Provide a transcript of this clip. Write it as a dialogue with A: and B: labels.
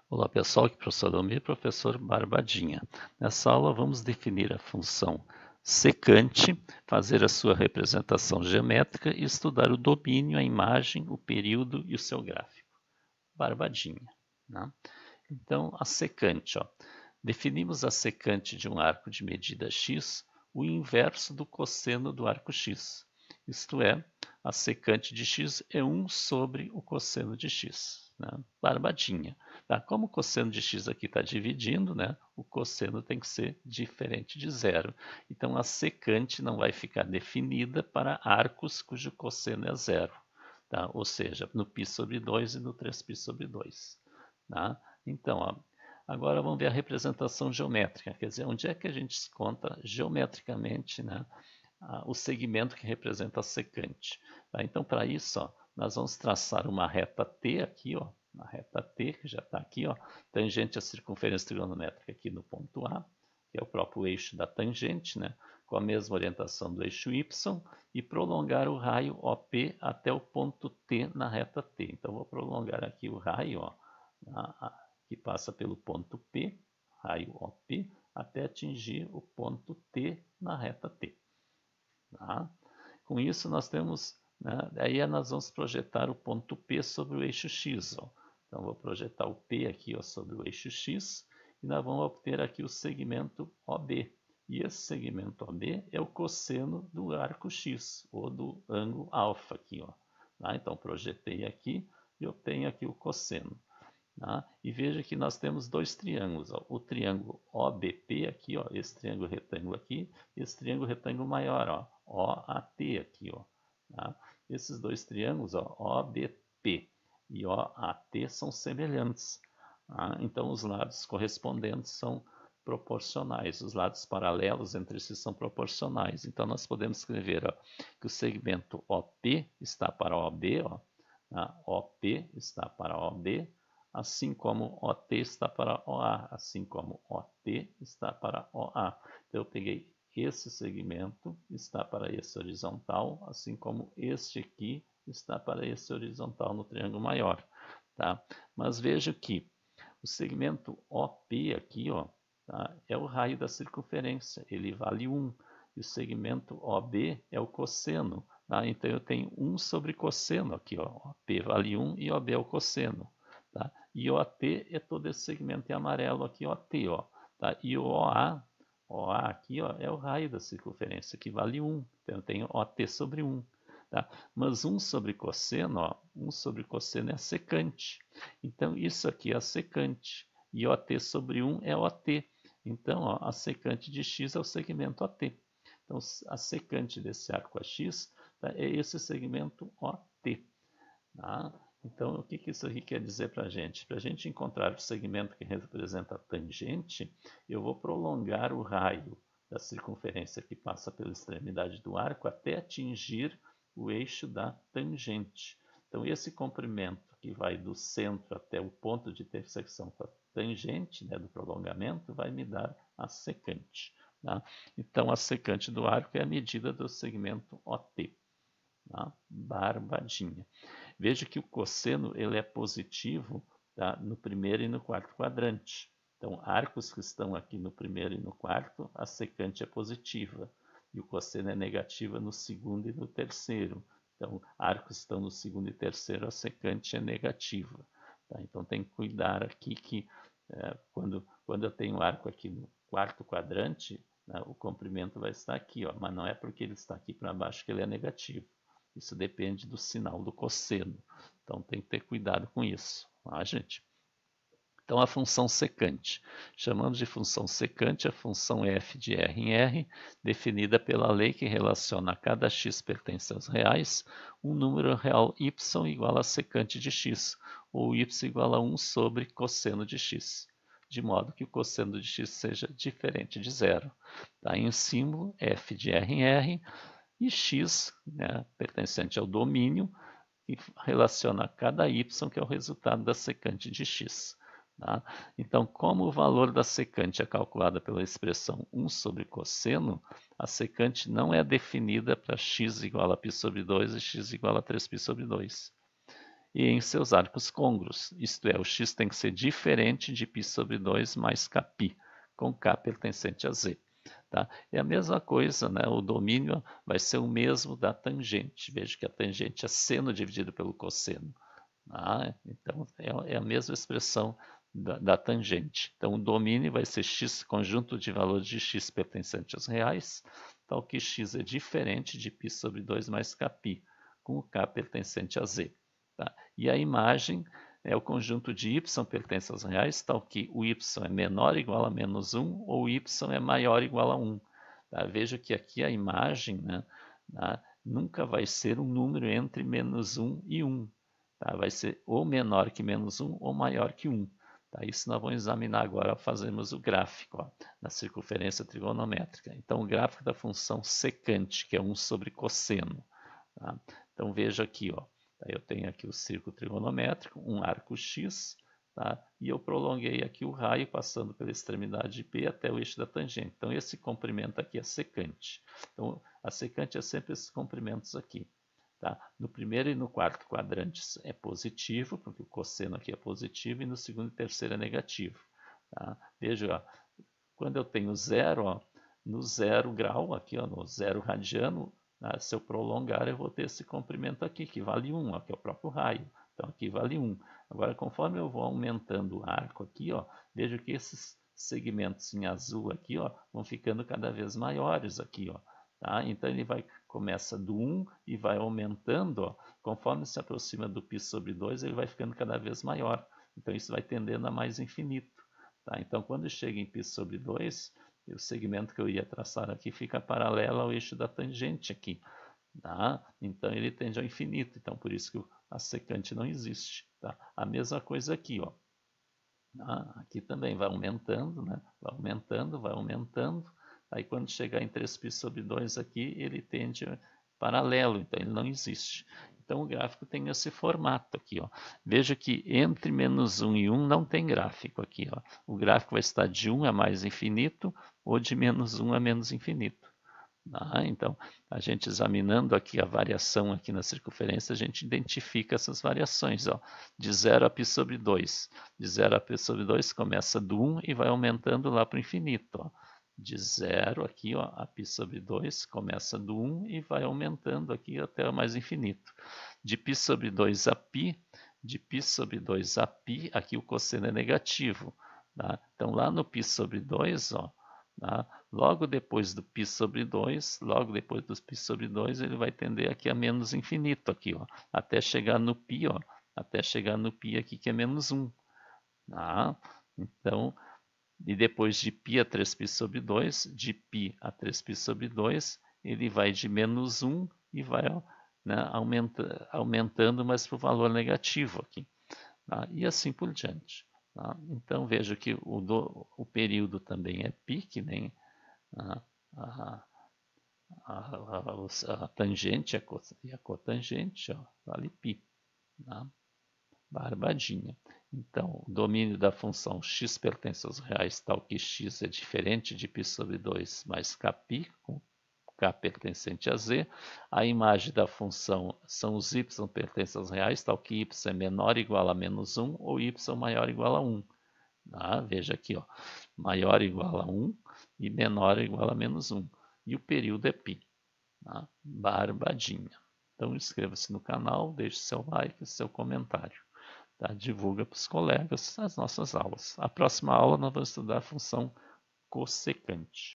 A: Olá pessoal, aqui é o professor Almir, professor Barbadinha. Nessa aula vamos definir a função secante, fazer a sua representação geométrica e estudar o domínio, a imagem, o período e o seu gráfico. Barbadinha. Né? Então, a secante. Definimos a secante de um arco de medida x, o inverso do cosseno do arco x. Isto é, a secante de x é 1 sobre o cosseno de x. Né? Barbadinha. Tá? Como o cosseno de x aqui está dividindo, né? O cosseno tem que ser diferente de zero. Então, a secante não vai ficar definida para arcos cujo cosseno é zero. Tá? Ou seja, no π sobre 2 e no 3π sobre 2. Tá? Então, agora vamos ver a representação geométrica, quer dizer, onde é que a gente encontra geometricamente, né, o segmento que representa a secante. Tá? Então, para isso, nós vamos traçar uma reta T aqui, uma reta T que já está aqui, tangente à circunferência trigonométrica aqui no ponto A, que é o próprio eixo da tangente, né, com a mesma orientação do eixo Y, e prolongar o raio OP até o ponto T na reta T. Então, vou prolongar aqui o raio, que passa pelo ponto P, raio OP, até atingir o ponto T na reta T. Tá? Com isso, nós temos, né, aí nós vamos projetar o ponto P sobre o eixo X. Então, vou projetar o P aqui sobre o eixo X e nós vamos obter aqui o segmento OB. E esse segmento OB é o cosseno do arco X, ou do ângulo alfa aqui. Tá? Então, projetei aqui e obtenho aqui o cosseno. Tá? E veja que nós temos dois triângulos, o triângulo OBP aqui, esse triângulo retângulo aqui, e esse triângulo retângulo maior, OAT aqui. Tá? Esses dois triângulos, OBP e OAT, são semelhantes. Tá? Então, os lados correspondentes são proporcionais, os lados paralelos entre si são proporcionais. Então, nós podemos escrever que o segmento OP está para OB, tá? OP está para OB, assim como OT está para OA, assim como OT está para OA. Então, eu peguei esse segmento, está para esse horizontal, assim como este aqui está para esse horizontal no triângulo maior. Tá? Mas veja que o segmento OP aqui, tá? É o raio da circunferência, ele vale 1. E o segmento OB é o cosseno. Tá? Então, eu tenho 1 sobre cosseno aqui. OP vale 1 e OB é o cosseno. Tá? E OT é todo esse segmento em amarelo aqui, OT. Tá? E o OA aqui é o raio da circunferência, que vale 1. Então, eu tenho OT sobre 1. Tá? Mas 1 sobre cosseno, 1 sobre cosseno é a secante. Então, isso aqui é a secante. E OT sobre 1 é OT. Então, a secante de x é o segmento OT. Então, a secante desse arco AX, tá, é esse segmento OT. Tá? Então, o que isso aqui quer dizer para a gente? Para a gente encontrar o segmento que representa a tangente, eu vou prolongar o raio da circunferência que passa pela extremidade do arco até atingir o eixo da tangente. Então, esse comprimento que vai do centro até o ponto de intersecção com a tangente, né, do prolongamento, vai me dar a secante. Tá? Então, a secante do arco é a medida do segmento OT. Tá? Barbadinha. Veja que o cosseno ele é positivo, tá, no primeiro e no quarto quadrante. Então, arcos que estão aqui no primeiro e no quarto, a secante é positiva. E o cosseno é negativa no segundo e no terceiro. Então, arcos que estão no segundo e terceiro, a secante é negativa. Tá? Então, tem que cuidar aqui que quando eu tenho arco aqui no quarto quadrante, né, o comprimento vai estar aqui, mas não é porque ele está aqui para baixo que ele é negativo. Isso depende do sinal do cosseno. Então, tem que ter cuidado com isso, tá, gente? Então, a função secante. Chamamos de função secante a função f de r em r, definida pela lei que relaciona a cada x pertence aos reais, um número real y igual a secante de x, ou y igual a 1 sobre cosseno de x, de modo que o cosseno de x seja diferente de zero. Tá? Em símbolo, f de r em r, e x, né, pertencente ao domínio, que relaciona a cada y, que é o resultado da secante de x. Tá? Então, como o valor da secante é calculada pela expressão 1 sobre cosseno, a secante não é definida para x igual a π sobre 2 e x igual a 3π sobre 2. e em seus arcos côngruos, isto é, o x tem que ser diferente de π sobre 2 mais kπ, com k pertencente a z. Tá? É a mesma coisa, né? O domínio vai ser o mesmo da tangente. Veja que a tangente é seno dividido pelo cosseno. Então, é a mesma expressão da tangente. Então, o domínio vai ser x, conjunto de valores de x pertencente aos reais, tal que x é diferente de π sobre 2 mais kπ, com o k pertencente a z. Tá? E a imagem é o conjunto de y pertence aos reais, tal que o y é menor ou igual a menos 1 ou y é maior ou igual a 1. Tá? Veja que aqui a imagem, né, nunca vai ser um número entre menos 1 e 1. Tá? Vai ser ou menor que menos 1 ou maior que 1. Tá? Isso nós vamos examinar agora ao fazermos o gráfico, ó, na circunferência trigonométrica. Então, o gráfico da função secante, que é 1 sobre cosseno. Tá? Então, veja aqui, ó. Eu tenho aqui o círculo trigonométrico, um arco X, tá? E eu prolonguei aqui o raio passando pela extremidade de P até o eixo da tangente. Então, esse comprimento aqui é secante. Então, a secante é sempre esses comprimentos aqui. Tá? No primeiro e no quarto quadrantes é positivo, porque o cosseno aqui é positivo, e no segundo e terceiro é negativo. Tá? Veja, ó, quando eu tenho zero, ó, no 0 grau, aqui ó, no 0 radiano, se eu prolongar, eu vou ter esse comprimento aqui, que vale 1, ó, que é o próprio raio. Então, aqui vale 1. Agora, conforme eu vou aumentando o arco aqui, ó, vejo que esses segmentos em azul aqui, ó, vão ficando cada vez maiores aqui, ó. Tá? Então, ele começa do 1 e vai aumentando, ó, conforme se aproxima do π sobre 2, ele vai ficando cada vez maior. Então, isso vai tendendo a mais infinito. Tá? Então, quando chega em π sobre 2, o segmento que eu ia traçar aqui fica paralelo ao eixo da tangente aqui. Tá? Então, ele tende ao infinito. Então, por isso que a secante não existe. Tá? A mesma coisa aqui. Ó. Aqui também vai aumentando, né? Vai aumentando, vai aumentando. Aí, quando chegar em 3π sobre 2 aqui, ele tende paralelo. Então, ele não existe. Então, o gráfico tem esse formato aqui. Ó. Veja que entre menos 1 e 1 não tem gráfico aqui. Ó. O gráfico vai estar de 1 a mais infinito ou de menos 1 a menos infinito. Então, a gente examinando aqui a variação aqui na circunferência, a gente identifica essas variações. Ó. De 0 a π sobre 2. De 0 a π sobre 2 começa do 1 e vai aumentando lá para o infinito. Ó. De 0 aqui, ó, a π sobre 2 começa do 1 e vai aumentando aqui até o mais infinito. De π sobre 2 a π, de π sobre 2 a π, aqui o cosseno é negativo. Tá? Então, lá no π sobre 2, ó, tá? Logo depois do π sobre 2, logo depois do π sobre 2, ele vai tender aqui a menos infinito, aqui, ó, até chegar no π, ó, até chegar no π aqui que é menos 1. Tá? Então, e depois de π a 3π sobre 2, de π a 3π sobre 2, ele vai de menos 1 e vai, né, aumentando, mas para o valor negativo aqui. Tá? E assim por diante. Tá? Então, veja que o período também é π, que nem a tangente e a cotangente, ó, vale π. Tá? Barbadinha. Então, o domínio da função x pertence aos reais, tal que x é diferente de π sobre 2 mais kπ, com k pertencente a z. A imagem da função são os y pertencentes aos reais, tal que y é menor ou igual a menos 1 ou y maior ou igual a 1. Veja aqui, ó, maior ou igual a 1 e menor ou igual a menos 1. E o período é π. Barbadinha. Então, inscreva-se no canal, deixe seu like, seu comentário. Tá? Divulga para os colegas as nossas aulas. A próxima aula nós vamos estudar a função cossecante.